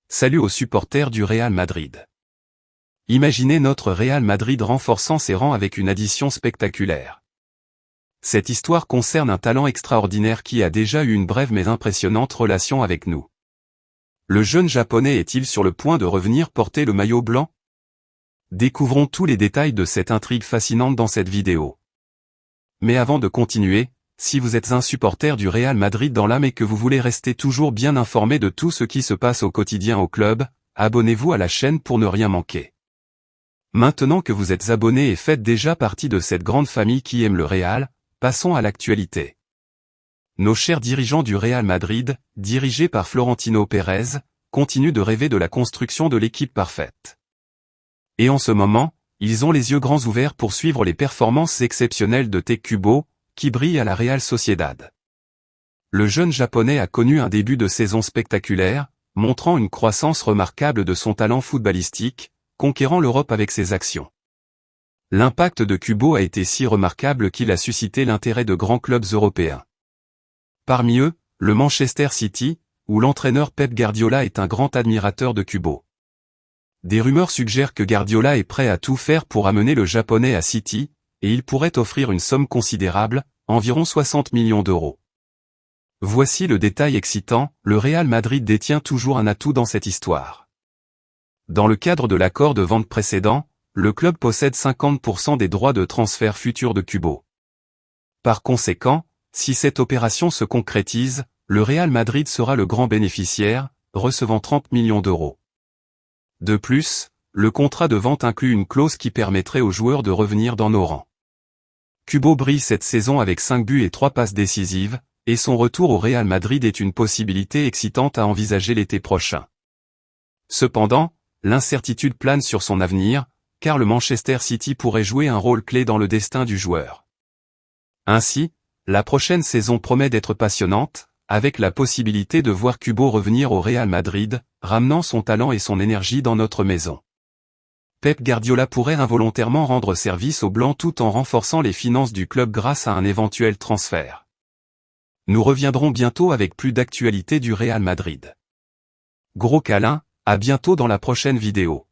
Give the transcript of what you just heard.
Salut aux supporters du Real Madrid. Imaginez notre Real Madrid renforçant ses rangs avec une addition spectaculaire. Cette histoire concerne un talent extraordinaire qui a déjà eu une brève mais impressionnante relation avec nous. Le jeune japonais est-il sur le point de revenir porter le maillot blanc? Découvrons tous les détails de cette intrigue fascinante dans cette vidéo. Mais avant de continuer, si vous êtes un supporter du Real Madrid dans l'âme et que vous voulez rester toujours bien informé de tout ce qui se passe au quotidien au club, abonnez-vous à la chaîne pour ne rien manquer. Maintenant que vous êtes abonné et faites déjà partie de cette grande famille qui aime le Real, passons à l'actualité. Nos chers dirigeants du Real Madrid, dirigés par Florentino Pérez, continuent de rêver de la construction de l'équipe parfaite. Et en ce moment, ils ont les yeux grands ouverts pour suivre les performances exceptionnelles de Tec Kubo, qui brille à la Real Sociedad. Le jeune japonais a connu un début de saison spectaculaire, montrant une croissance remarquable de son talent footballistique, conquérant l'Europe avec ses actions. L'impact de Kubo a été si remarquable qu'il a suscité l'intérêt de grands clubs européens. Parmi eux, le Manchester City, où l'entraîneur Pep Guardiola est un grand admirateur de Kubo. Des rumeurs suggèrent que Guardiola est prêt à tout faire pour amener le japonais à City, et il pourrait offrir une somme considérable, environ 60 millions d'euros. Voici le détail excitant, le Real Madrid détient toujours un atout dans cette histoire. Dans le cadre de l'accord de vente précédent, le club possède 50% des droits de transfert futurs de Kubo. Par conséquent, si cette opération se concrétise, le Real Madrid sera le grand bénéficiaire, recevant 30 millions d'euros. De plus, le contrat de vente inclut une clause qui permettrait aux joueurs de revenir dans nos rangs. Kubo brille cette saison avec 5 buts et 3 passes décisives, et son retour au Real Madrid est une possibilité excitante à envisager l'été prochain. Cependant, l'incertitude plane sur son avenir, car le Manchester City pourrait jouer un rôle clé dans le destin du joueur. Ainsi, la prochaine saison promet d'être passionnante, avec la possibilité de voir Kubo revenir au Real Madrid, ramenant son talent et son énergie dans notre maison. Pep Guardiola pourrait involontairement rendre service aux Blancs tout en renforçant les finances du club grâce à un éventuel transfert. Nous reviendrons bientôt avec plus d'actualités du Real Madrid. Gros câlin, à bientôt dans la prochaine vidéo.